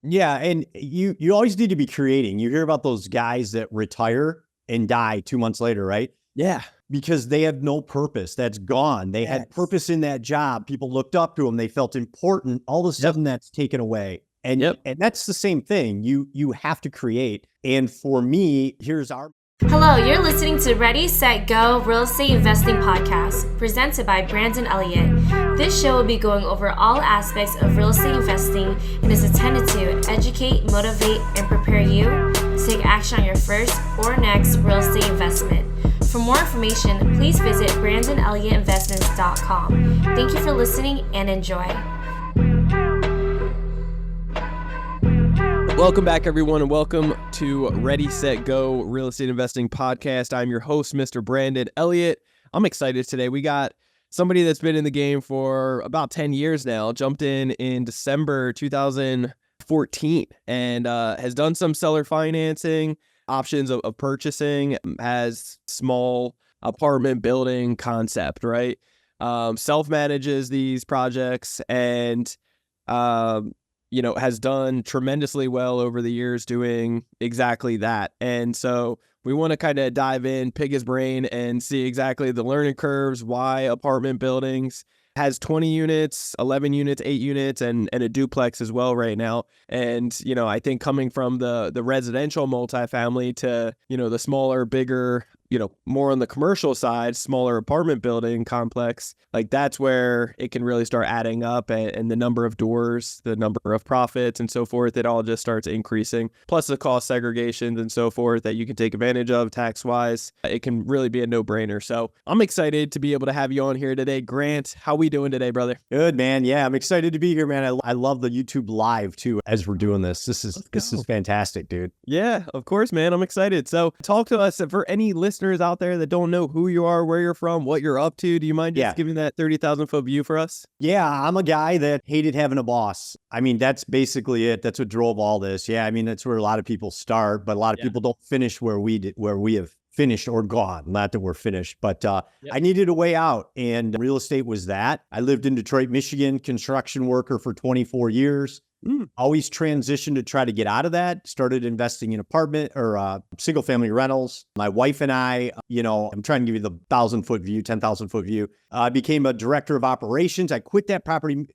Yeah, and you always need to be creating. You hear about those guys that retire and die 2 months later, right? Yeah. Because they had no purpose. That's gone. They had purpose in that job. People looked up to them. They felt important. All of a sudden that's taken away. And that's the same thing. You have to create. And for me, here's our Hello, you're listening to Ready, Set, Go Real Estate Investing Podcast, presented by Brandon Elliott. This show will be going over all aspects of real estate investing and is intended to educate, motivate, and prepare you to take action on your first or next real estate investment. For more information, please visit BrandonElliottInvestments.com. Thank you for listening and enjoy. Welcome back, everyone, and welcome to Ready, Set, Go Real Estate Investing Podcast. I'm your host, Mr. Brandon Elliott. I'm excited today. We got somebody that's been in the game for about 10 years now, jumped in December 2014, and has done some seller financing, options of purchasing, has small apartment building concept, right? Self-manages these projects and has done tremendously well over the years doing exactly that. And so we want to kind of dive in, pick his brain, and see exactly the learning curves, why apartment buildings. Has 20 units, 11 units, 8 units, and a duplex as well right now. And, I think coming from the residential multifamily to, the smaller, bigger, more on the commercial side, smaller apartment building complex, like that's where it can really start adding up, and the number of doors, the number of profits and so forth, it all just starts increasing. Plus the cost segregations and so forth that you can take advantage of tax wise. It can really be a no-brainer. So I'm excited to be able to have you on here today. Grant, how we doing today, brother? Good, man. Yeah, I'm excited to be here, man. I love the YouTube live too as we're doing this. This is fantastic, dude. Yeah, of course, man. I'm excited. So talk to us. For any listeners out there that don't know who you are, where you're from, what you're up to, do you mind just giving that 30,000 foot view for us? Yeah, I'm a guy that hated having a boss. I mean, that's basically it. That's what drove all this. Yeah, I mean, that's where a lot of people start, but a lot of people don't finish where we have finished or gone. Not that we're finished, but I needed a way out, and real estate was that. I lived in Detroit, Michigan, construction worker for 24 years. Always transitioned to try to get out of that. Started investing in apartment or single family rentals. My wife and I, I'm trying to give you the 1,000 foot view, 10,000 foot view. I became a director of operations. I quit that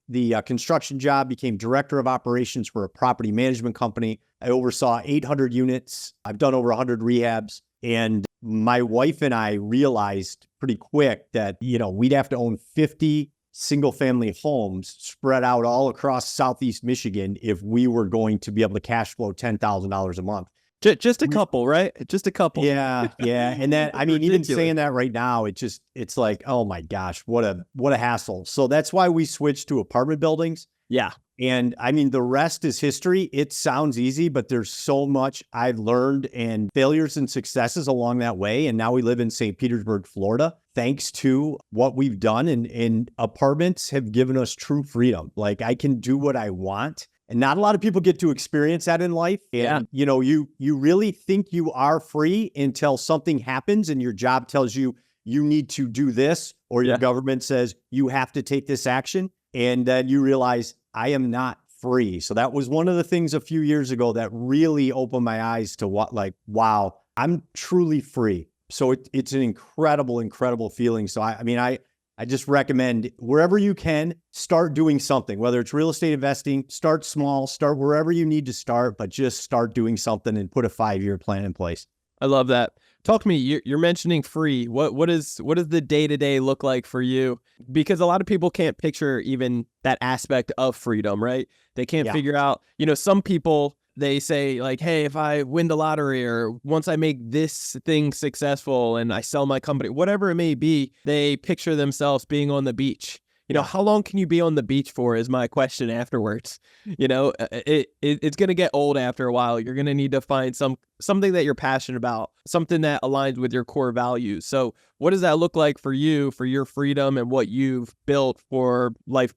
the construction job, became director of operations for a property management company. I oversaw 800 units. I've done over 100 rehabs. And my wife and I realized pretty quick that, we'd have to own 50 single family homes spread out all across Southeast Michigan if we were going to be able to cash flow $10,000 a month. Just a couple, right? Just a couple. Yeah. And that, I mean, even saying that right now, it's like, oh my gosh, what a hassle. So that's why we switched to apartment buildings. Yeah. And I mean, the rest is history. It sounds easy, but there's so much I've learned and failures and successes along that way. And now we live in St. Petersburg, Florida, thanks to what we've done. And apartments have given us true freedom. Like I can do what I want. And not a lot of people get to experience that in life. And, you really think you are free until something happens and your job tells you you need to do this, or your government says you have to take this action. And then you realize I am not free. So that was one of the things a few years ago that really opened my eyes to wow, I'm truly free. So it's an incredible, incredible feeling. So I just recommend wherever you can, start doing something, whether it's real estate investing, start small, start wherever you need to start, but just start doing something and put a 5-year plan in place. I love that. Talk to me. You're mentioning free. What does the day-to-day look like for you? Because a lot of people can't picture even that aspect of freedom, right? They can't figure out, some people, they say like, hey, if I win the lottery or once I make this thing successful and I sell my company, whatever it may be, they picture themselves being on the beach. How long can you be on the beach for is my question afterwards. It's going to get old after a while. You're going to need to find something that you're passionate about, something that aligns with your core values. So what does that look like for you, for your freedom and what you've built for life,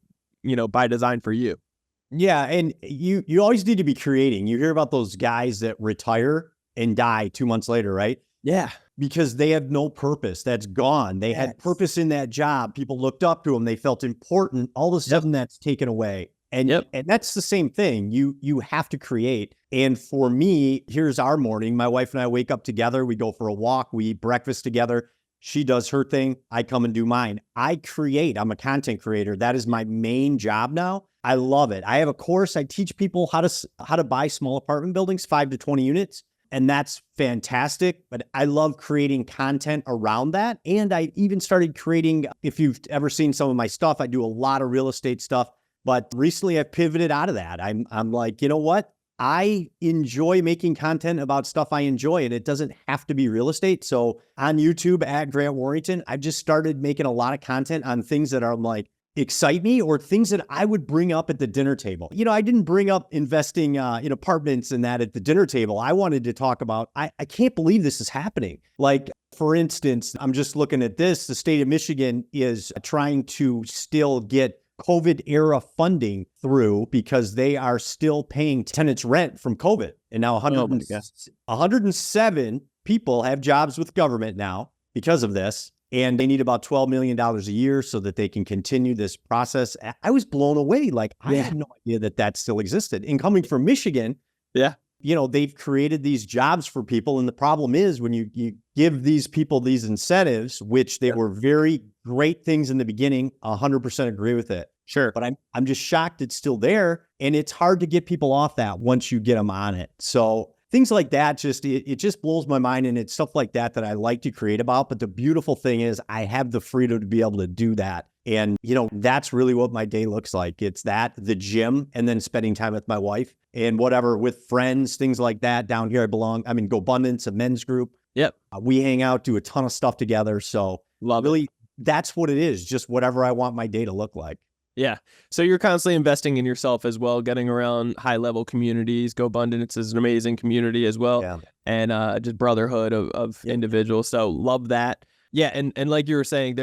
by design for you? Yeah. And you always need to be creating. You hear about those guys that retire and die 2 months later, right? Yeah. Because they had no purpose. That's gone. They had purpose in that job. People looked up to them. They felt important. All of a sudden that's taken away. And that's the same thing. You have to create. And for me, here's our morning. My wife and I wake up together. We go for a walk. We eat breakfast together. She does her thing. I come and do mine. I create. I'm a content creator. That is my main job now. I love it. I have a course. I teach people how to buy small apartment buildings, 5 to 20 units. And that's fantastic. But I love creating content around that. And I even started creating, if you've ever seen some of my stuff, I do a lot of real estate stuff. But recently I've pivoted out of that. I'm like, you know what? I enjoy making content about stuff I enjoy, and it doesn't have to be real estate. So on YouTube at Grant Warrington, I've just started making a lot of content on things that are like excite me or things that I would bring up at the dinner table. I didn't bring up investing in apartments and that at the dinner table. I wanted to talk about, I can't believe this is happening. Like, for instance, I'm just looking at this. The state of Michigan is trying to still get COVID era funding through because they are still paying tenants rent from COVID. And now 107 people have jobs with government now because of this. And they need about $12 million a year so that they can continue this process. I was blown away. Like, I had no idea that still existed. And coming from Michigan, they've created these jobs for people. And the problem is when you give these people these incentives, which they were very great things in the beginning, 100% agree with it. Sure. But I'm just shocked it's still there. And it's hard to get people off that once you get them on it. So things like that, it just blows my mind. And it's stuff like that I like to create about. But the beautiful thing is I have the freedom to be able to do that. And, that's really what my day looks like. It's that, the gym, and then spending time with my wife and whatever with friends, things like that. Down here, I'm in GoBundance, a men's group. Yep. We hang out, do a ton of stuff together. So that's what it is. Just whatever I want my day to look like. Yeah. So you're constantly investing in yourself as well, getting around high level communities. GoBundance is an amazing community as well. Yeah. And just brotherhood of individuals. So love that. Yeah. And like you were saying,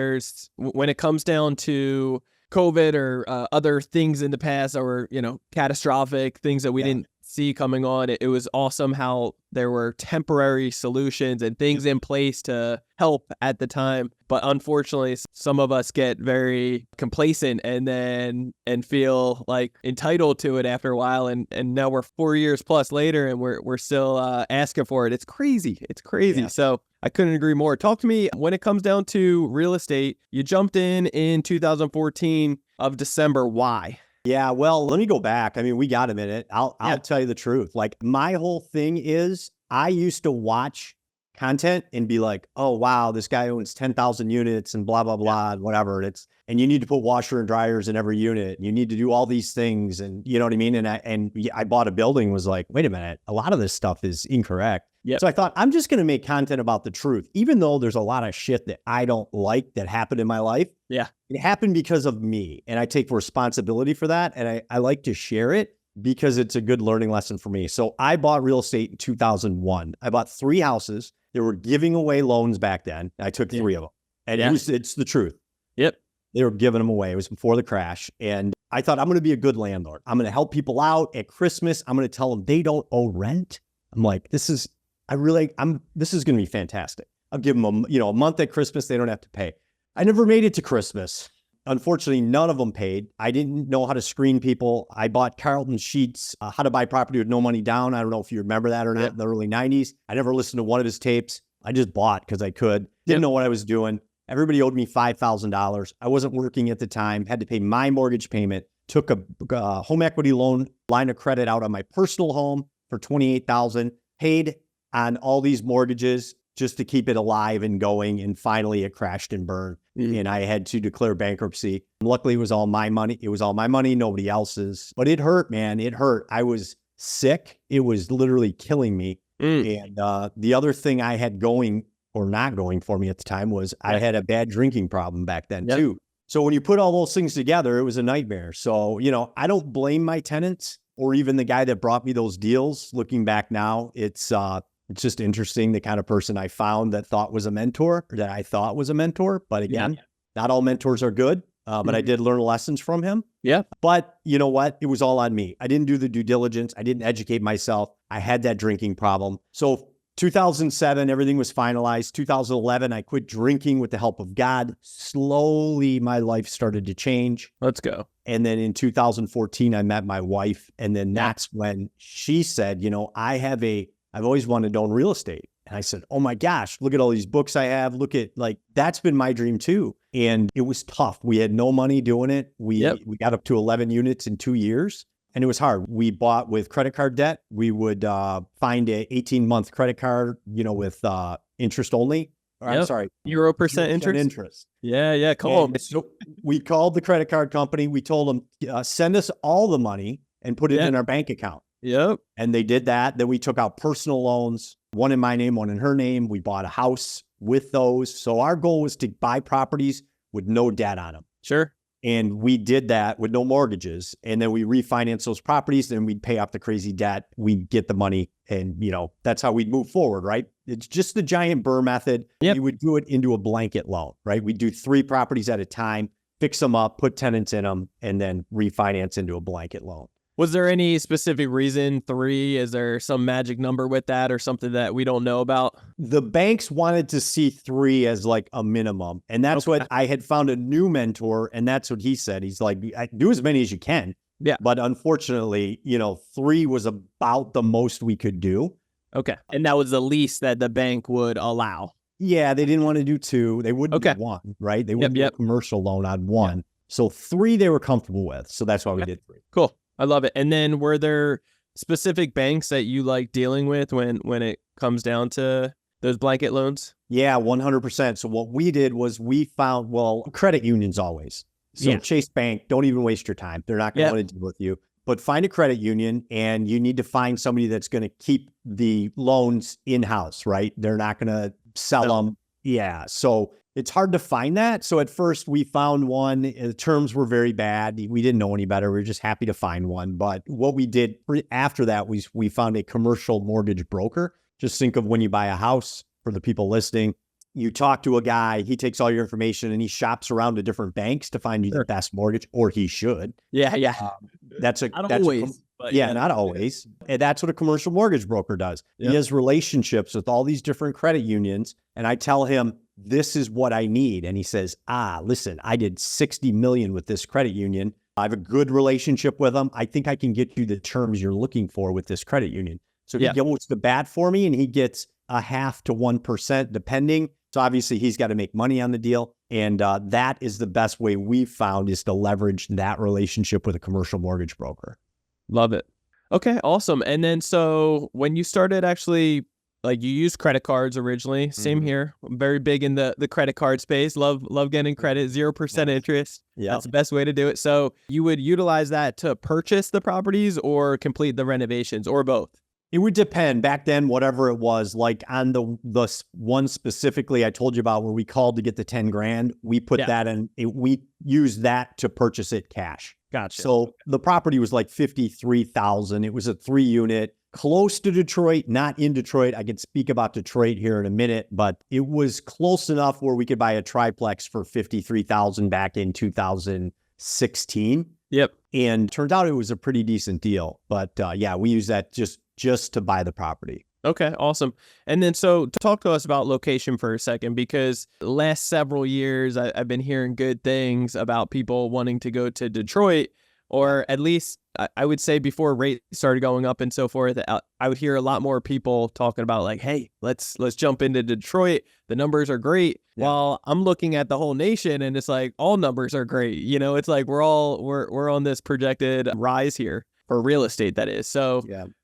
when it comes down to COVID or other things in the past or, catastrophic things that we didn't see coming on, it was awesome how there were temporary solutions and things in place to help at the time. But unfortunately, some of us get very complacent and feel like entitled to it after a while. And now we're 4 years plus later and we're still asking for it. It's crazy. It's crazy. Yeah. So I couldn't agree more. Talk to me when it comes down to real estate. You jumped in 2014 of December. Why? Yeah, well, let me go back. I mean, we got a minute. I'll tell you the truth. Like, my whole thing is I used to watch content and be like, oh, wow, this guy owns 10,000 units and blah, blah, blah, and whatever. And you need to put washer and dryers in every unit. And you need to do all these things. And you know what I mean? And I bought a building, was like, wait a minute, a lot of this stuff is incorrect. Yep. So I thought, I'm just going to make content about the truth, even though there's a lot of shit that I don't like that happened in my life. Yeah. It happened because of me. And I take responsibility for that. And I like to share it because it's a good learning lesson for me. So I bought real estate in 2001. I bought 3 houses. They were giving away loans back then. I took 3 of them. And it's the truth. Yep. They were giving them away. It was before the crash. And I thought, I'm going to be a good landlord. I'm going to help people out at Christmas. I'm going to tell them they don't owe rent. I'm like, this is going to be fantastic. I'll give them a month at Christmas. They don't have to pay. I never made it to Christmas. Unfortunately, none of them paid. I didn't know how to screen people. I bought Carlton Sheets, How to Buy Property with No Money Down. I don't know if you remember that or not, in the early 90s. I never listened to one of his tapes. I just bought because I could. Didn't know what I was doing. Everybody owed me $5,000. I wasn't working at the time, had to pay my mortgage payment, took a home equity loan line of credit out on my personal home for $28,000, paid on all these mortgages just to keep it alive and going. And finally it crashed and burned. And I had to declare bankruptcy. Luckily it was all my money. It was all my money, nobody else's. But it hurt, man. It hurt. I was sick. It was literally killing me. And the other thing I had going or not going for me at the time was I had a bad drinking problem back then too. So when you put all those things together, it was a nightmare. So, I don't blame my tenants or even the guy that brought me those deals. Looking back now, it's just interesting, the kind of person I found that I thought was a mentor. But again, not all mentors are good. But I did learn lessons from him. Yeah. But you know what? It was all on me. I didn't do the due diligence. I didn't educate myself. I had that drinking problem. So 2007, everything was finalized. 2011, I quit drinking with the help of God. Slowly, my life started to change. Let's go. And then in 2014, I met my wife. And then that's when she said, I've always wanted to own real estate. And I said, oh my gosh, look at all these books I have. Look at that's been my dream too. And it was tough. We had no money doing it. We got up to 11 units in 2 years. And it was hard. We bought with credit card debt. We would find a 18-month credit card, with interest only. I'm sorry. 0% interest. Yeah. Come on. So we called the credit card company. We told them, send us all the money and put it in our bank account. Yep. And they did that. Then we took out personal loans, one in my name, one in her name. We bought a house with those. So our goal was to buy properties with no debt on them. Sure. And we did that with no mortgages. And then we refinanced those properties. Then we'd pay off the crazy debt. We'd get the money. And, that's how we'd move forward, right? It's just the giant Burr method. Yep. We would do it into a blanket loan, right? We'd do 3 properties at a time, fix them up, put tenants in them, and then refinance into a blanket loan. Was there any specific reason 3? Is there some magic number with that or something that we don't know about? The banks wanted to see 3 as like a minimum. And that's what I had found a new mentor. And that's what he said. He's like, do as many as you can. Yeah. But unfortunately, 3 was about the most we could do. Okay. And that was the least that the bank would allow. Yeah. They didn't want to do 2. They wouldn't do 1, right? They wouldn't do a commercial loan on 1. Yep. So 3 they were comfortable with. So that's why we did 3. Cool. I love it. And then were there specific banks that you like dealing with when it comes down to those blanket loans? Yeah, 100%. So what we did was we found, credit unions always. So Chase Bank, don't even waste your time. They're not going to want to deal with you. But find a credit union, and you need to find somebody that's going to keep the loans in-house, right? They're not going to sell them. Yeah. So it's hard to find that. So at first we found one. The terms were very bad. We didn't know any better. We were just happy to find one. But what we did after that was we found a commercial mortgage broker. Just think of when you buy a house, for the people listening, you talk to a guy, he takes all your information and he shops around to different banks to find you the best mortgage, or he should. Yeah. Not always. And that's what a commercial mortgage broker does. Yep. He has relationships with all these different credit unions. And I tell him, this is what I need. And he says, listen, I did 60 million with this credit union. I have a good relationship with them. I think I can get you the terms you're looking for with this credit union. So he goes to bat for me, and he gets 0.5 to 1% depending. So obviously he's got to make money on the deal. And that is the best way we've found, is to leverage that relationship with a commercial mortgage broker. Love it. Okay, awesome. And then so when you started actually, like, you used credit cards originally, same here. I'm very big in the credit card space. Love getting credit, 0% interest. Yeah, that's the best way to do it. So you would utilize that to purchase the properties or complete the renovations, or both? It would depend. Back then, whatever it was, like on the one specifically I told you about where we called to get the 10 grand, we put that in, we used that to purchase it cash. Gotcha. So the property was like 53,000. It was a 3-unit, close to Detroit, not in Detroit. I can speak about Detroit here in a minute, but it was close enough where we could buy a triplex for 53,000 back in 2016. Yep. And turned out it was a pretty decent deal. But we use that just to buy the property. Okay, awesome. And then so talk to us about location for a second, because the last several years I've been hearing good things about people wanting to go to Detroit, or at least I would say before rates started going up and so forth, I would hear a lot more people talking about like, hey, let's jump into Detroit. The numbers are great. Yeah. While I'm looking at the whole nation and it's like all numbers are great. It's like we're on this projected rise here for real estate, that is. So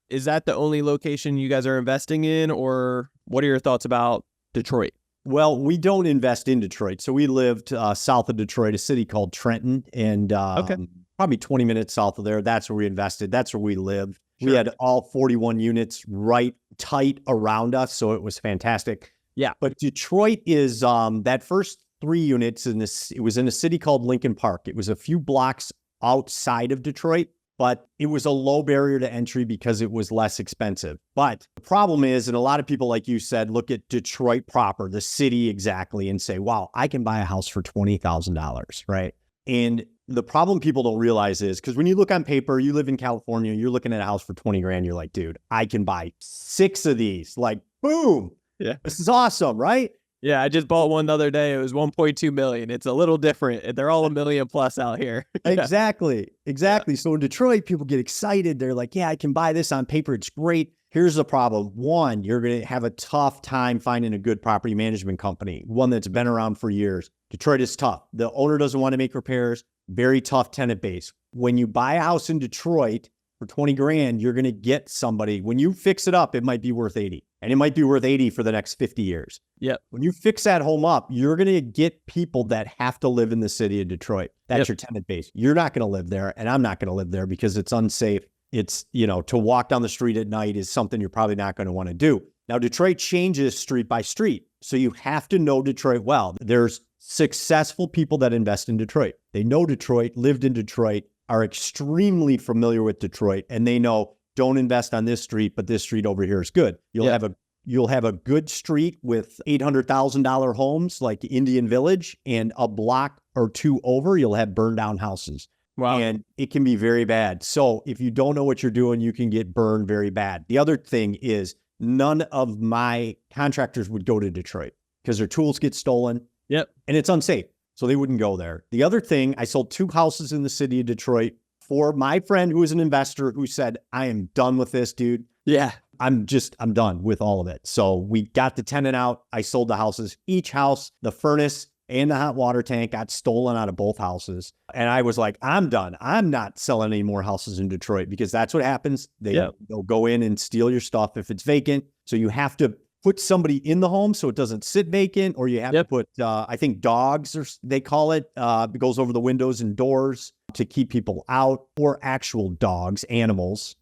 is that the only location you guys are investing in, or what are your thoughts about Detroit? Well, we don't invest in Detroit. So we lived south of Detroit, a city called Trenton, and probably 20 minutes south of there. That's where we invested. That's where we lived. Sure. We had all 41 units right tight around us. So it was fantastic. Yeah. But Detroit is that first 3 units it was in a city called Lincoln Park. It was a few blocks outside of Detroit, but it was a low barrier to entry because it was less expensive. But the problem is, and a lot of people, like you said, look at Detroit proper, the city exactly, and say, wow, I can buy a house for $20,000, right? And the problem people don't realize is, because when you look on paper, you live in California, you're looking at a house for 20 grand, you're like, dude, I can buy 6 of these, like Boom. Yeah. This is awesome, right? Yeah, I just bought one the other day. It was 1.2 million. It's a little different. They're all $1 million plus out here. Yeah. Exactly. So in Detroit, people get excited. They're like, yeah, I can buy this on paper. It's great. Here's the problem. One, you're going to have a tough time finding a good property management company, one that's been around for years. Detroit is tough. The owner doesn't want to make repairs. Very tough tenant base. When you buy a house in Detroit for 20 grand, you're going to get somebody. When you fix it up, it might be worth 80, and it might be worth 80 for the next 50 years. Yep. When you fix that home up, you're going to get people that have to live in the city of Detroit. That's your tenant base. You're not going to live there, and I'm not going to live there because it's unsafe. It's, to walk down the street at night is something you're probably not going to want to do. Now, Detroit changes street by street, so you have to know Detroit well. There's successful people that invest in Detroit. They know Detroit, lived in Detroit, are extremely familiar with Detroit, and they know don't invest on this street, but this street over here is good. You'll have a good street with $800,000 homes like Indian Village, and a block or two over, you'll have burned down houses. Wow. And it can be very bad. So if you don't know what you're doing, you can get burned very bad. The other thing is none of my contractors would go to Detroit because their tools get stolen. Yep. And it's unsafe. So they wouldn't go there. The other thing, I sold 2 houses in the city of Detroit for my friend who is an investor who said, I am done with this, dude. Yeah. I'm done with all of it. So we got the tenant out. I sold the houses. Each house, the furnace and the hot water tank got stolen out of both houses. And I was like, I'm done. I'm not selling any more houses in Detroit because that's what happens. They'll go in and steal your stuff if it's vacant. So you have to put somebody in the home so it doesn't sit vacant, or you have to put, I think dogs, or they call it, it goes over the windows and doors to keep people out, or actual dogs, animals.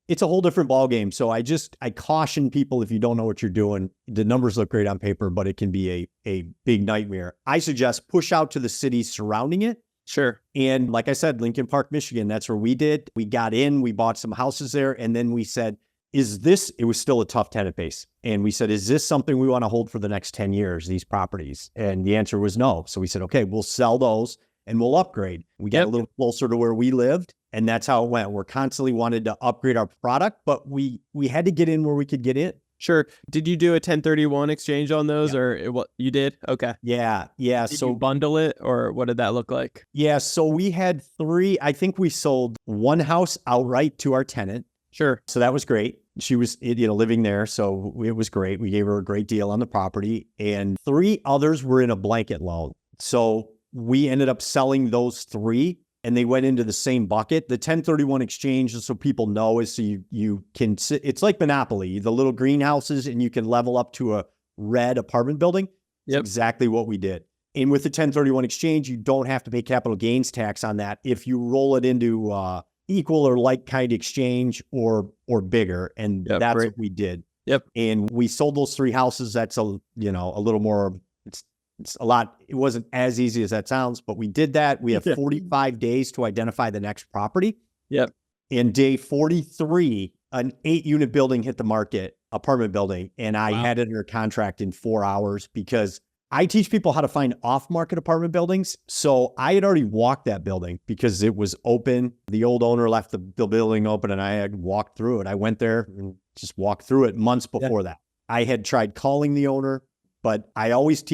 It's a whole different ballgame. So I caution people, if you don't know what you're doing, the numbers look great on paper, but it can be a big nightmare. I suggest push out to the cities surrounding it. Sure. And like I said, Lincoln Park, Michigan, that's where we did. We got in, we bought some houses there, and then we said, it was still a tough tenant base. And we said, is this something we want to hold for the next 10 years, these properties? And the answer was no. So we said, okay, we'll sell those and we'll upgrade. We got a little closer to where we lived. And that's how it went. We're constantly wanted to upgrade our product, but we had to get in where we could get in. Sure. Did you do a 1031 exchange on those, or what you did? Okay. Yeah. Did you bundle it, or what did that look like? Yeah. So we had 3, I think we sold 1 house outright to our tenant. Sure. So that was great. She was, living there. So it was great. We gave her a great deal on the property, and 3 others were in a blanket loan. So we ended up selling those 3, and they went into the same bucket. The 1031 exchange, just so people know, is so you can sit, it's like Monopoly, the little greenhouses, and you can level up to a red apartment building. That's exactly what we did. And with the 1031 exchange, you don't have to pay capital gains tax on that if you roll it into equal or like kind exchange or bigger. And that's what we did. Yep. And we sold those 3 houses. That's a little more, it's a lot. It wasn't as easy as that sounds, but we did that. We have 45 days to identify the next property. Yep. And day 43, an 8-unit building hit the market, apartment building. And I had it under contract in 4 hours because I teach people how to find off-market apartment buildings. So I had already walked that building because it was open. The old owner left the building open, and I had walked through it. I went there and just walked through it months before that. I had tried calling the owner, but I always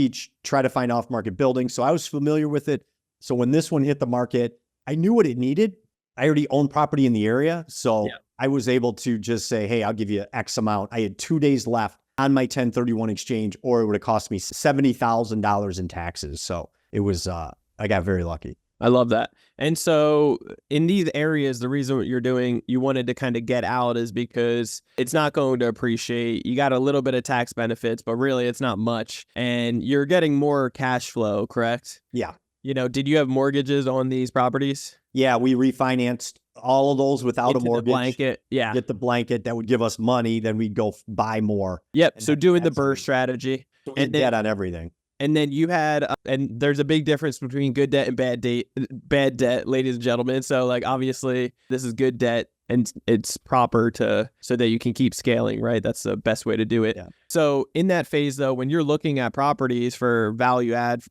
try to find off-market buildings. So I was familiar with it. So when this one hit the market, I knew what it needed. I already owned property in the area. So I was able to just say, hey, I'll give you X amount. I had 2 days left on my 1031 exchange, or it would have cost me $70,000 in taxes. So it was, I got very lucky. I love that. And so in these areas, the reason what you're doing, you wanted to kind of get out, is because it's not going to appreciate. You got a little bit of tax benefits, but really it's not much. And you're getting more cash flow, correct? Yeah. Did you have mortgages on these properties? Yeah, we refinanced all of those without a mortgage. The blanket. Yeah. Get the blanket that would give us money. Then we'd go buy more. Yep. So doing the BRRRR strategy. So and debt on everything. And then you had, and there's a big difference between good debt and bad debt, ladies and gentlemen. So like, obviously this is good debt and it's proper so that you can keep scaling, right? That's the best way to do it. Yeah. So in that phase though, when you're looking at properties for value add,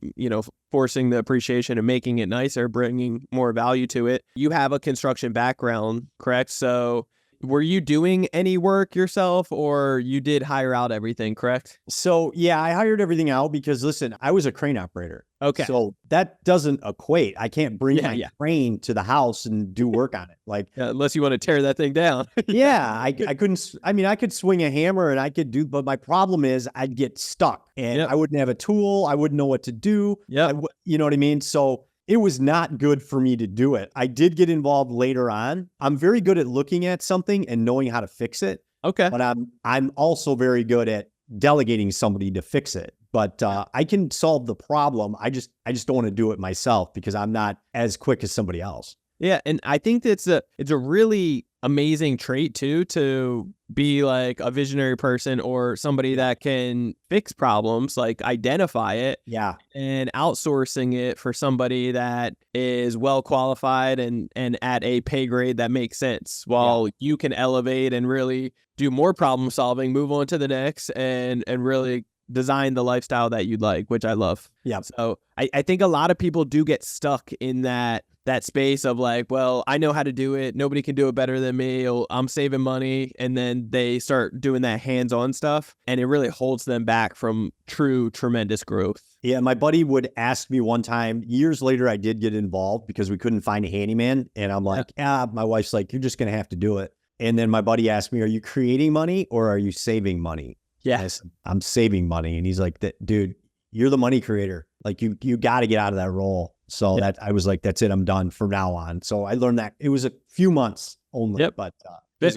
forcing the appreciation and making it nicer, bringing more value to it, you have a construction background, correct? So were you doing any work yourself, or you did hire out everything, correct? So yeah, I hired everything out because listen, I was a crane operator. Okay. So that doesn't equate. I can't bring my Yeah. crane to the house and do work on it. Like, Unless you want to tear that thing down. yeah, I couldn't, I mean, I could swing a hammer and I could do, but my problem is I'd get stuck and Yep. I wouldn't have a tool. I wouldn't know what to do. Yep. You know what I mean? So it was not good for me to do it. I did get involved later on. I'm very good at looking at something and knowing how to fix it. Okay. But I'm also very good at delegating somebody to fix it. But I can solve the problem. I just don't want to do it myself because I'm not as quick as somebody else. Yeah, and I think it's a really amazing trait too, to be like a visionary person or somebody that can fix problems, like identify it. Yeah. And outsourcing it for somebody that is well qualified and at a pay grade that makes sense, while you can elevate and really do more problem solving, move on to the next, and really design the lifestyle that you'd like, which I love. Yeah. So I think a lot of people do get stuck in that space of like, well, I know how to do it. Nobody can do it better than me. I'm saving money. And then they start doing that hands-on stuff, and it really holds them back from true, tremendous growth. Yeah. My buddy would ask me one time, years later, I did get involved because we couldn't find a handyman. And I'm like, my wife's like, you're just going to have to do it. And then my buddy asked me, are you creating money or are you saving money? Yeah. I said, I'm saving money. And he's like, dude, you're the money creator. Like you got to get out of that role. So that I was like, that's it. I'm done from now on. So I learned that. It was a few months only, but it's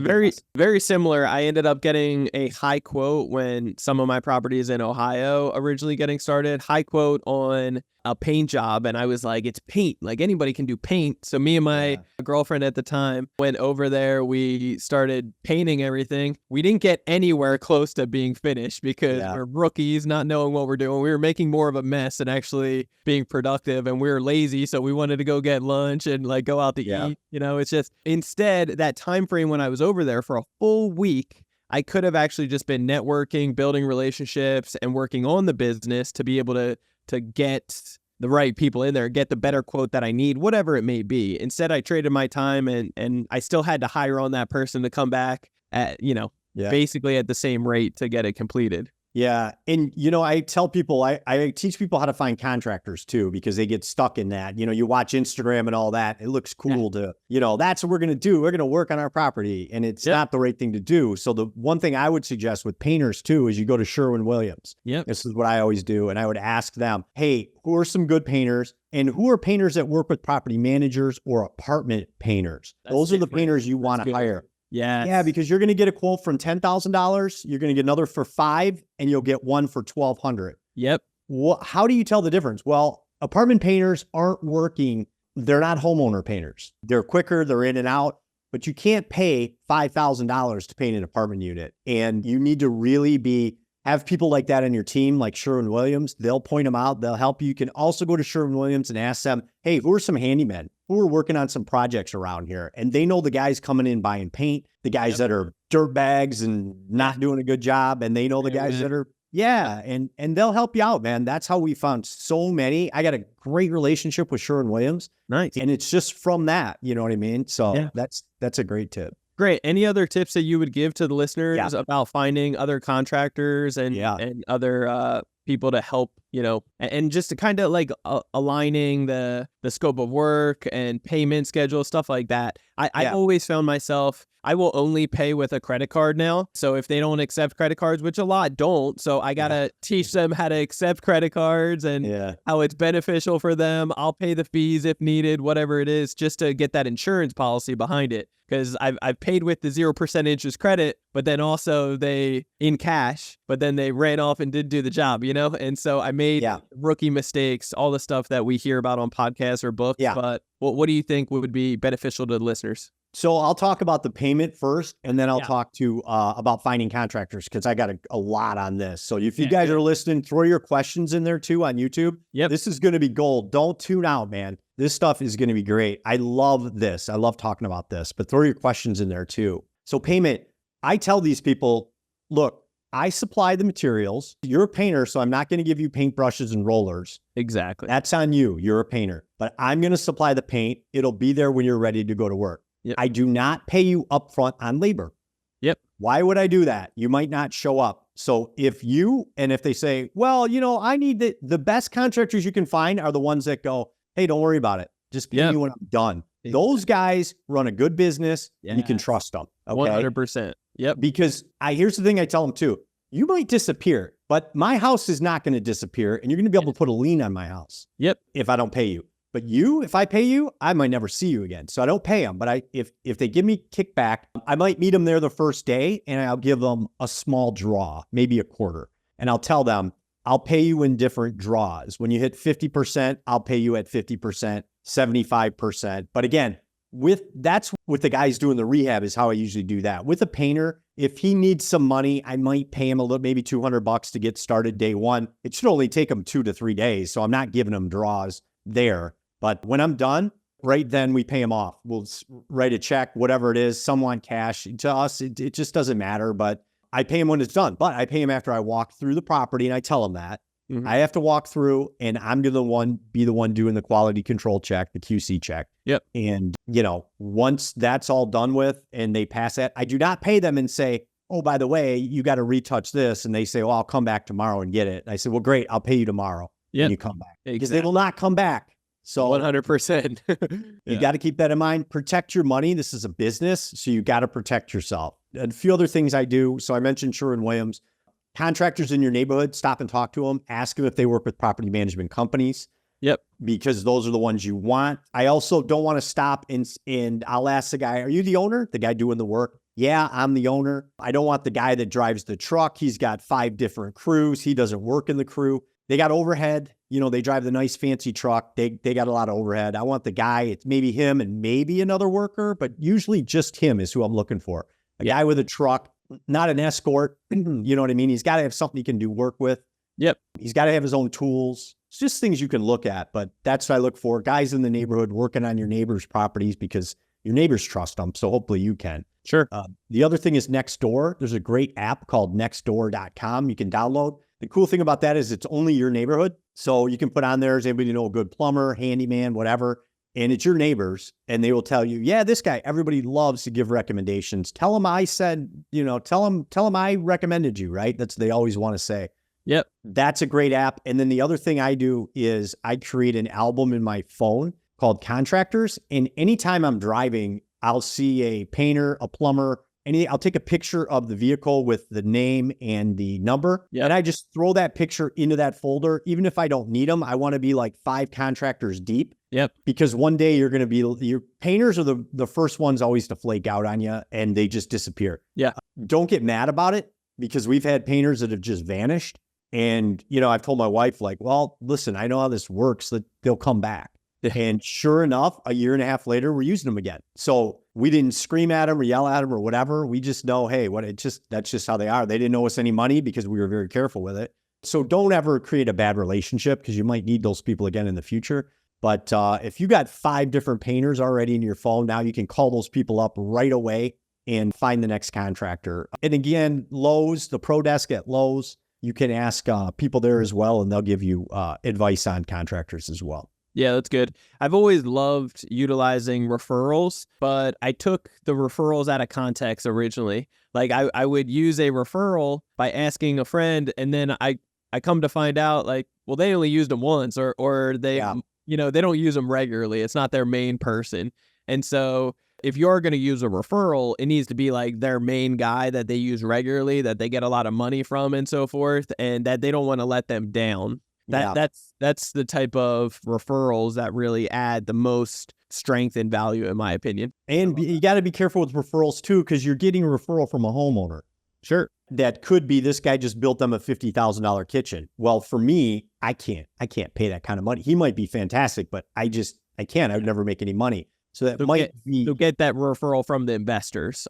very similar. I ended up getting a high quote when some of my properties in Ohio originally getting started, high quote on a paint job. And I was like, it's paint. Like anybody can do paint. So me and my girlfriend at the time went over there. We started painting everything. We didn't get anywhere close to being finished because we're rookies, not knowing what we're doing. We were making more of a mess than actually being productive, and we were lazy. So we wanted to go get lunch and like go out to eat. You know, it's just, instead, that time frame when I was over there for a full week, I could have actually just been networking, building relationships, and working on the business to be able to get the right people in there, get the better quote that I need, whatever it may be. Instead, I traded my time, and I still had to hire on that person to come back at, basically at the same rate to get it completed. Yeah. And, I tell people, I teach people how to find contractors too, because they get stuck in that. You watch Instagram and all that. It looks cool to, that's what we're going to do. We're going to work on our property, and it's not the right thing to do. So the one thing I would suggest with painters too is you go to Sherwin-Williams. Yep. This is what I always do. And I would ask them, hey, who are some good painters, and who are painters that work with property managers or apartment painters? Those are the painters you want to hire. Yeah, because you're going to get a quote from $10,000. You're going to get another for $5,000, and you'll get one for $1,200. Yep. How do you tell the difference? Well, apartment painters aren't working. They're not homeowner painters. They're quicker. They're in and out. But you can't pay $5,000 to paint an apartment unit. And you need to really have people like that on your team, like Sherwin-Williams. They'll point them out. They'll help you. You can also go to Sherwin-Williams and ask them, hey, who are some handymen who are working on some projects around here? And they know the guys coming in buying paint, the guys that are dirt bags and not doing a good job. And they know the guys that are, and they'll help you out, man. That's how we found so many. I got a great relationship with Sherwin-Williams. Nice. And it's just from that, you know what I mean? So that's a great tip. Great. Any other tips that you would give to the listeners about finding other contractors and other people to help, and just to kind of like aligning the scope of work and payment schedule, stuff like that? I always found myself, I will only pay with a credit card now. So if they don't accept credit cards, which a lot don't, so I got to teach them how to accept credit cards and how it's beneficial for them. I'll pay the fees if needed, whatever it is, just to get that insurance policy behind it. Because I've paid with the 0% interest credit, but then also they in cash, but then they ran off and didn't do the job, And so I made rookie mistakes, all the stuff that we hear about on podcasts or books. But what do you think would be beneficial to the listeners? So I'll talk about the payment first, and then I'll talk to about finding contractors, because I got a lot on this. So if you guys are listening, throw your questions in there too on YouTube. This is going to be gold. Don't tune out, man. This stuff is going to be great. I love this. I love talking about this, but throw your questions in there too. So payment, I tell these people, look, I supply the materials. You're a painter, so I'm not going to give you paintbrushes and rollers. Exactly. That's on you. You're a painter, but I'm going to supply the paint. It'll be there when you're ready to go to work. Yep. I do not pay you upfront on labor. Yep. Why would I do that? You might not show up. So if they say, well, I need the best contractors you can find are the ones that go, hey, don't worry about it. Just pay me when I'm done. Exactly. Those guys run a good business. And you can trust them. Okay. 100%. Yep. Because here's the thing I tell them too. You might disappear, but my house is not going to disappear, and you're going to be able to put a lien on my house. Yep. If I don't pay you. But if I pay you, I might never see you again. So I don't pay them. But if they give me kickback, I might meet them there the first day, and I'll give them a small draw, maybe a quarter. And I'll tell them, I'll pay you in different draws. When you hit 50%, I'll pay you at 50%, 75%. But again, that's with the guys doing the rehab is how I usually do that. With a painter, if he needs some money, I might pay him maybe $200 to get started day one. It should only take him 2 to 3 days. So I'm not giving him draws there. But when I'm done, right then we pay him off. We'll write a check, whatever it is. Some want cash. To us, it just doesn't matter. But I pay him when it's done. But I pay him after I walk through the property, and I tell him that. Mm-hmm. I have to walk through, and I'm going to be the one doing the quality control check, the QC check. Yep. And, once that's all done with and they pass that, I do not pay them and say, oh, by the way, you got to retouch this. And they say, well, I'll come back tomorrow and get it. And I say, well, great, I'll pay you tomorrow. Yep. And you come back. Because they will not come back. So 100%. You got to keep that in mind. Protect your money. This is a business, so you got to protect yourself. And a few other things I do. So I mentioned Sherwin-Williams. Contractors in your neighborhood, stop and talk to them. Ask them if they work with property management companies. Yep. Because those are the ones you want. I also don't want to stop and I'll ask the guy, are you the owner? The guy doing the work? Yeah, I'm the owner. I don't want the guy that drives the truck. He's got 5 different crews. He doesn't work in the crew. They got overhead. They drive the nice fancy truck. They got a lot of overhead. I want the guy, it's maybe him and maybe another worker, but usually just him is who I'm looking for. A guy with a truck, not an escort. You know what I mean? He's got to have something he can do work with. Yep. He's got to have his own tools. It's just things you can look at, but that's what I look for. Guys in the neighborhood working on your neighbors' properties because your neighbors trust them. So hopefully you can. Sure. The other thing is Nextdoor. There's a great app called nextdoor.com you can download. The cool thing about that is it's only your neighborhood. So you can put on there, does anybody know a good plumber, handyman, whatever. And it's your neighbors, and they will tell you, yeah, this guy, everybody loves to give recommendations. Tell them I said, tell them I recommended you, right? That's what they always want to say. Yep. That's a great app. And then the other thing I do is I create an album in my phone called Contractors. And anytime I'm driving, I'll see a painter, a plumber, I'll take a picture of the vehicle with the name and the number. Yep. And I just throw that picture into that folder. Even if I don't need them, I want to be like 5 contractors deep. Yep. Because one day your painters are the first ones always to flake out on you, and they just disappear. Yeah. Don't get mad about it, because we've had painters that have just vanished. And, I've told my wife, like, well, listen, I know how this works, that they'll come back. And sure enough, a year and a half later, we're using them again. So we didn't scream at them or yell at them or whatever. We just know, hey, that's just how they are. They didn't owe us any money because we were very careful with it. So don't ever create a bad relationship, because you might need those people again in the future. But if you got 5 different painters already in your phone, now you can call those people up right away and find the next contractor. And again, Lowe's, the Pro Desk at Lowe's, you can ask people there as well, and they'll give you advice on contractors as well. Yeah, that's good. I've always loved utilizing referrals, but I took the referrals out of context originally. Like I would use a referral by asking a friend, and then I come to find out, like, well, they only used them once, or they, they don't use them regularly. It's not their main person. And so if you're going to use a referral, it needs to be like their main guy that they use regularly, that they get a lot of money from and so forth, and that they don't want to let them down. That's the type of referrals that really add the most strength and value, in my opinion. And you got to be careful with referrals too, because you're getting a referral from a homeowner. Sure. That could be, this guy just built them a $50,000 kitchen. Well, for me, I can't pay that kind of money. He might be fantastic, but I can't. I would never make any money. So that you'll get that referral from the investors.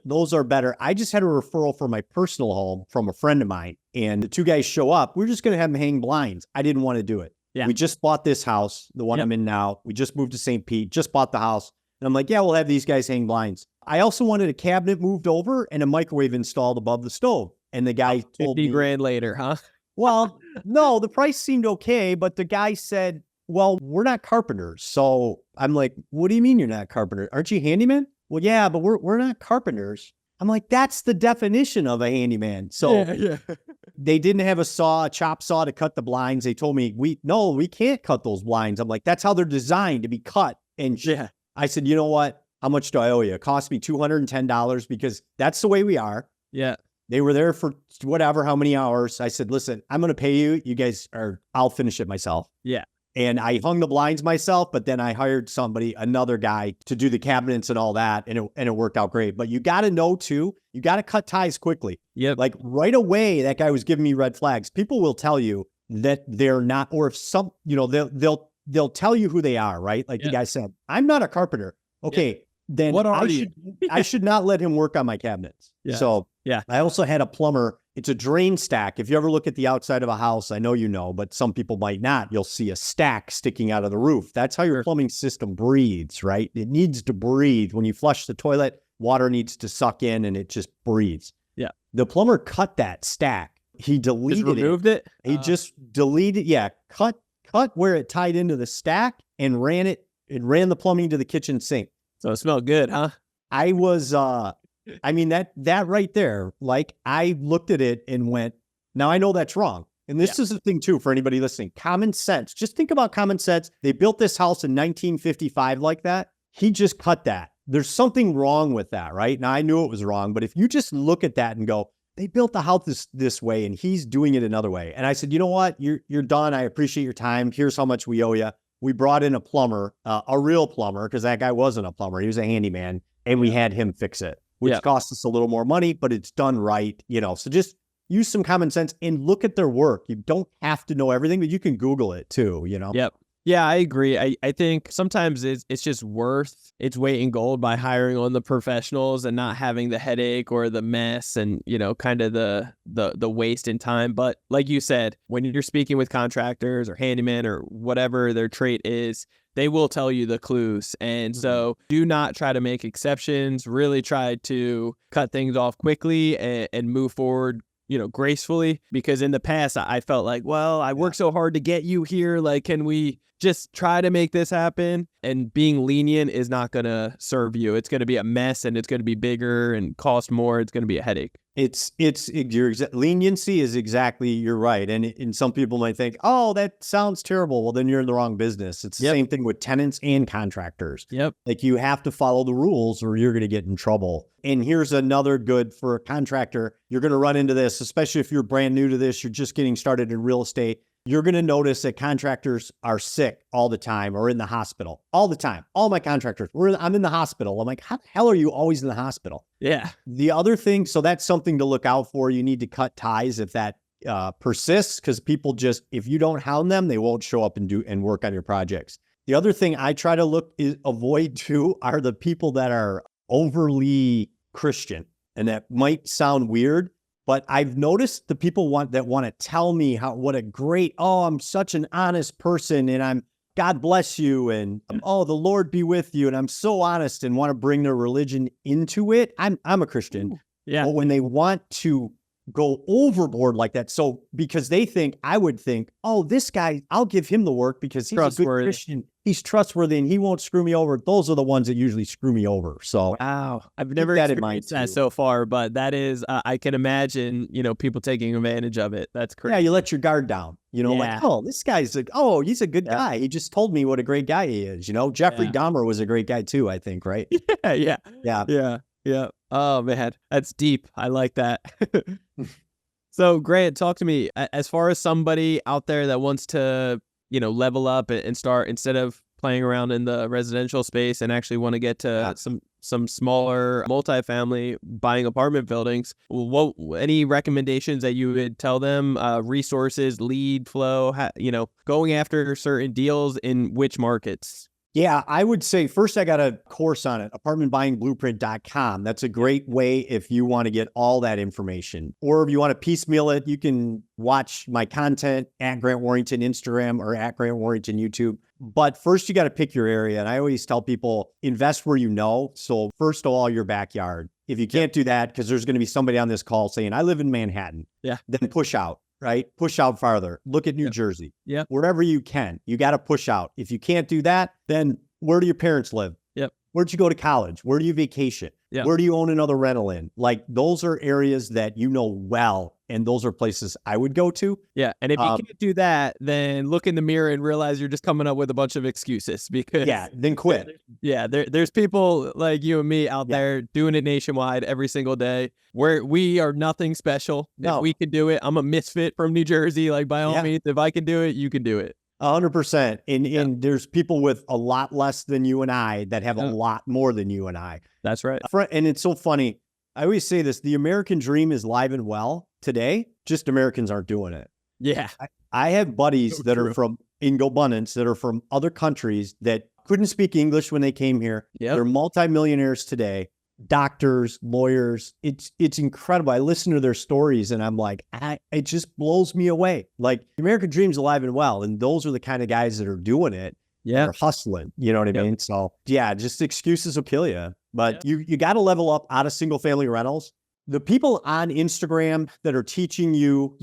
Those are better. I just had a referral for my personal home from a friend of mine, and the 2 guys show up. We're just going to have them hang blinds. I didn't want to do it. Yeah. We just bought this house, the one I'm in now. We just moved to St. Pete, just bought the house. And I'm like, yeah, we'll have these guys hang blinds. I also wanted a cabinet moved over and a microwave installed above the stove. And the guy told me, $50,000 later, huh? Well, no, the price seemed okay, but the guy said, well, we're not carpenters. So I'm like, what do you mean you're not carpenter? Aren't you handyman? Well, yeah, but we're not carpenters. I'm like, that's the definition of a handyman. So they didn't have a chop saw to cut the blinds. They told me, we can't cut those blinds. I'm like, that's how they're designed, to be cut. And I said, you know what? How much do I owe you? It cost me $210 because that's the way we are. Yeah. They were there for whatever, how many hours. I said, listen, I'm going to pay you. You guys I'll finish it myself. Yeah. And I hung the blinds myself, but then I hired another guy to do the cabinets and all that. And it worked out great. But you got to know too, you got to cut ties quickly. Yep. Like right away, that guy was giving me red flags. People will tell you that they're not, or if some, they'll tell you who they are, right? Like the guy said, I'm not a carpenter. Okay. Then what are you? I should not let him work on my cabinets. Yeah. So I also had a plumber. It's a drain stack. If you ever look at the outside of a house, I know you know, but some people might not. You'll see a stack sticking out of the roof. That's how your plumbing system breathes, right? It needs to breathe. When you flush the toilet, water needs to suck in and it just breathes. Yeah. The plumber cut that stack. He deleted it. Removed it? He just deleted. Yeah. Cut where it tied into the stack and ran the plumbing to the kitchen sink. So it smelled good, huh? I was, that right there, like I looked at it and went, now I know that's wrong. And this is the thing too, for anybody listening, common sense. Just think about common sense. They built this house in 1955 like that. He just cut that. There's something wrong with that, right? Now I knew it was wrong, but if you just look at that and go, they built the house this way and he's doing it another way. And I said, you know what? You're done. I appreciate your time. Here's how much we owe you. We brought in a plumber, a real plumber, because that guy wasn't a plumber. He was a handyman, and we had him fix it, which cost us a little more money, but it's done right, So just use some common sense and look at their work. You don't have to know everything, but you can Google it too, Yep. Yeah, I agree. I think sometimes it's just worth its weight in gold by hiring on the professionals and not having the headache or the mess and, kind of the waste in time. But like you said, when you're speaking with contractors or handyman or whatever their trait is, they will tell you the clues. And so do not try to make exceptions. Really try to cut things off quickly and move forward gracefully, because in the past I felt like, well, I worked so hard to get you here. Like, can we just try to make this happen? And being lenient is not going to serve you. It's going to be a mess and it's going to be bigger and cost more. It's going to be a headache. Leniency is exactly, you're right. And some people might think, oh, that sounds terrible. Well, then you're in the wrong business. It's the same thing with tenants and contractors. Yep. Like you have to follow the rules or you're going to get in trouble. And here's another good for a contractor. You're going to run into this, especially if you're brand new to this, you're just getting started in real estate. You're going to notice that contractors are sick all the time or in the hospital all the time. All my contractors, I'm in the hospital. I'm like, how the hell are you always in the hospital? Yeah. The other thing, so that's something to look out for. You need to cut ties if that persists, because people just, if you don't hound them, they won't show up and work on your projects. The other thing I try to avoid too are the people that are overly Christian. And that might sound weird, but I've noticed the people that want to tell me I'm such an honest person and God bless you and the Lord be with you. And I'm so honest and want to bring their religion into it. I'm a Christian. Yeah. But when they want to go overboard like that, so because I would think, oh, this guy, I'll give him the work because he's a good Christian. He's trustworthy and he won't screw me over. Those are the ones that usually screw me over. So wow, I've never experienced that so far, but that is, I can imagine, people taking advantage of it. That's crazy. Yeah, you let your guard down. Like, oh, this guy's he's a good guy. He just told me what a great guy he is. Jeffrey Dahmer was a great guy too, I think, right? Yeah. Oh man, that's deep. I like that. So Grant, talk to me as far as somebody out there that wants to, level up and start, instead of playing around in the residential space and actually want to get to some smaller multifamily buying apartment buildings. Any recommendations that you would tell them, resources, lead flow, going after certain deals in which markets? Yeah, I would say first I got a course on it, apartmentbuyingblueprint.com. That's a great way if you want to get all that information. Or if you want to piecemeal it, you can watch my content at Grant Warrington Instagram or at Grant Warrington YouTube. But first you got to pick your area. And I always tell people, invest where you know. So first of all, your backyard. If you can't do that, because there's going to be somebody on this call saying, I live in Manhattan. Yeah. Then push out. right? Push out farther. Look at New Jersey. Yep. Wherever you can, you got to push out. If you can't do that, then where do your parents live? Yep. Where'd you go to college? Where do you vacation? Yep. Where do you own another rental in? Like, those are areas that you know well, and those are places I would go to. Yeah. And if you can't do that, then look in the mirror and realize you're just coming up with a bunch of excuses because then quit. There's people like you and me out there doing it nationwide every single day where we are nothing special. No. If we can do it. I'm a misfit from New Jersey. Like, by all means, if I can do it, you can do it. 100%. And there's people with a lot less than you and I that have a lot more than you and I. That's right. And it's so funny. I always say this, the American dream is live and well today, just Americans aren't doing it. Yeah. I have buddies that are from, in GoBundance, that are from other countries that couldn't speak English when they came here. Yep. They're multimillionaires today, doctors, lawyers. It's incredible. I listen to their stories and I'm like, it just blows me away. Like, the American dream's alive and well. And those are the kind of guys that are doing it. Yeah. They're hustling. You know what I mean? So just excuses will kill you. But you got to level up out of single family rentals. The people on Instagram that are teaching you,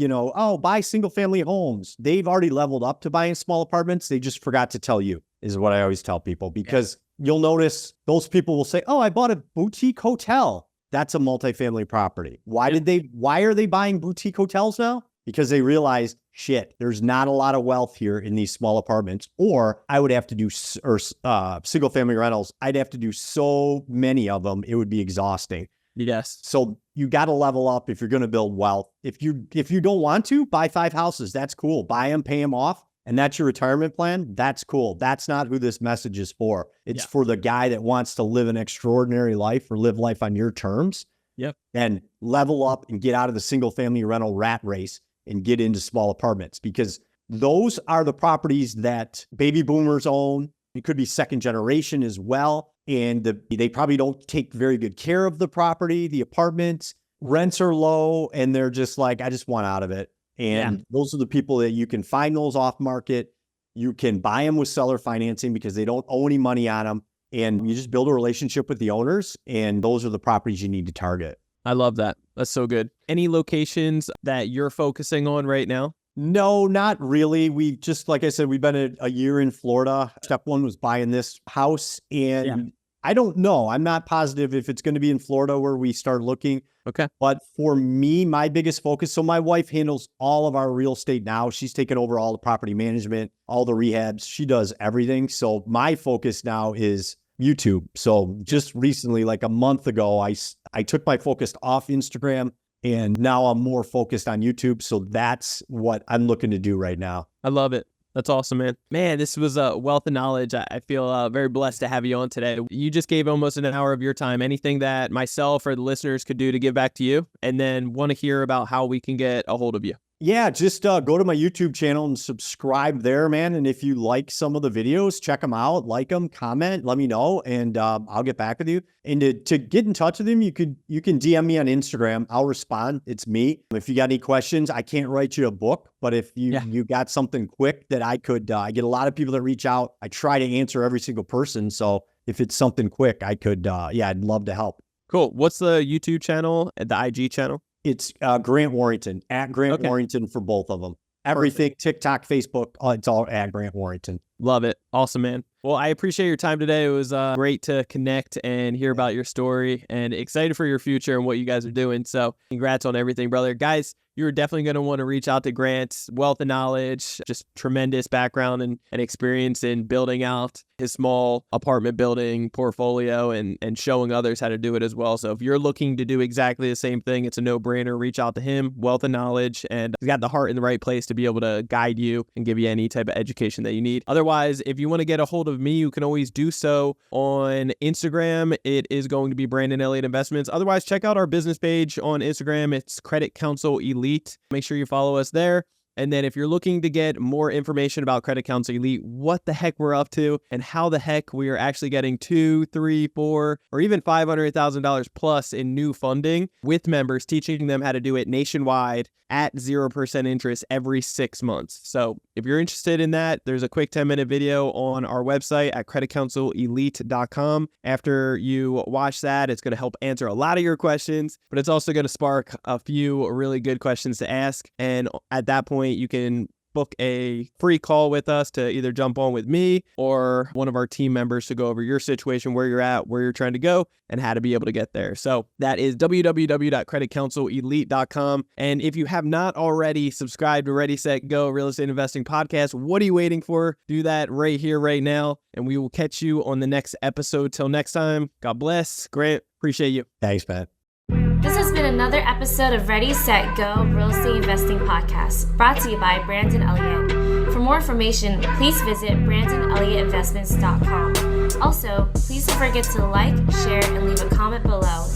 buy single family homes, they've already leveled up to buying small apartments. They just forgot to tell you, is what I always tell people, because you'll notice those people will say, oh, I bought a boutique hotel. That's a multifamily property. Why are they buying boutique hotels now? Because they realize, shit, there's not a lot of wealth here in these small apartments, or I would have to do, single family rentals. I'd have to do so many of them. It would be exhausting. Yes. So you got to level up if you're going to build wealth. If you don't want to, buy 5 houses. That's cool. Buy them, pay them off. And that's your retirement plan. That's cool. That's not who this message is for. It's for the guy that wants to live an extraordinary life or live life on your terms. Yep. And level up and get out of the single family rental rat race and get into small apartments, because those are the properties that baby boomers own. It could be second generation as well. And they probably don't take very good care of the property, the apartments. Rents are low, and they're just like, I just want out of it. And those are the people that you can find those off market. You can buy them with seller financing because they don't owe any money on them. And you just build a relationship with the owners. And those are the properties you need to target. I love that. That's so good. Any locations that you're focusing on right now? No, not really. We just, like I said, we've been a year in Florida. Step one was buying this house. And I don't know. I'm not positive if it's going to be in Florida where we start looking. Okay. But for me, my biggest focus, so my wife handles all of our real estate now. She's taken over all the property management, all the rehabs. She does everything. So my focus now is YouTube. So just recently, like a month ago, I took my focus off Instagram, and now I'm more focused on YouTube. So that's what I'm looking to do right now. I love it. That's awesome, man. Man, this was a wealth of knowledge. I feel very blessed to have you on today. You just gave almost an hour of your time. Anything that myself or the listeners could do to give back to you? And then want to hear about how we can get a hold of you. Yeah, just go to my YouTube channel and subscribe there, man. And if you like some of the videos, check them out, like them, comment, let me know, and I'll get back with you. And to get in touch with them, you can DM me on Instagram. I'll respond. It's me. If you got any questions, I can't write you a book, but if you got something quick that I could, I get a lot of people that reach out. I try to answer every single person. So if it's something quick, I could, I'd love to help. Cool. What's the YouTube channel and the IG channel? It's Grant Warrington, at Grant Warrington for both of them. Everything, TikTok, Facebook, it's all at Grant Warrington. Love it. Awesome, man. Well, I appreciate your time today. It was great to connect and hear about your story, and excited for your future and what you guys are doing. So congrats on everything, brother. Guys, you're definitely going to want to reach out to Grant's wealth of knowledge, just tremendous background and experience in building out his small apartment building portfolio and showing others how to do it as well. So if you're looking to do exactly the same thing, it's a no-brainer. Reach out to him, wealth of knowledge, and he's got the heart in the right place to be able to guide you and give you any type of education that you need. Otherwise, if you want to get a hold of me, you can always do so on Instagram. It is going to be Brandon Elliott Investments. Otherwise, check out our business page on Instagram. It's Credit Counsel Elite. Make sure you follow us there. And then if you're looking to get more information about Credit Counsel Elite, what the heck we're up to, and how the heck we are actually getting $2, $3, $4, or even $500,000 plus in new funding with members, teaching them how to do it nationwide at 0% interest every 6 months. So if you're interested in that, there's a quick 10-minute video on our website at creditcounselelite.com. After you watch that, it's going to help answer a lot of your questions, but it's also going to spark a few really good questions to ask. And at that point, you can book a free call with us to either jump on with me or one of our team members to go over your situation, where you're at, where you're trying to go, and how to be able to get there. So that is www.creditcounselelite.com. And if you have not already subscribed to Ready, Set, Go Real Estate Investing Podcast, what are you waiting for? Do that right here, right now. And we will catch you on the next episode. Till next time, God bless. Grant, appreciate you. Thanks, Pat. This has been another episode of Ready, Set, Go Real Estate Investing Podcast, brought to you by Brandon Elliott. For more information, please visit BrandonElliottInvestments.com. Also, please don't forget to like, share, and leave a comment below.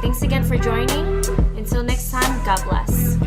Thanks again for joining. Until next time, God bless.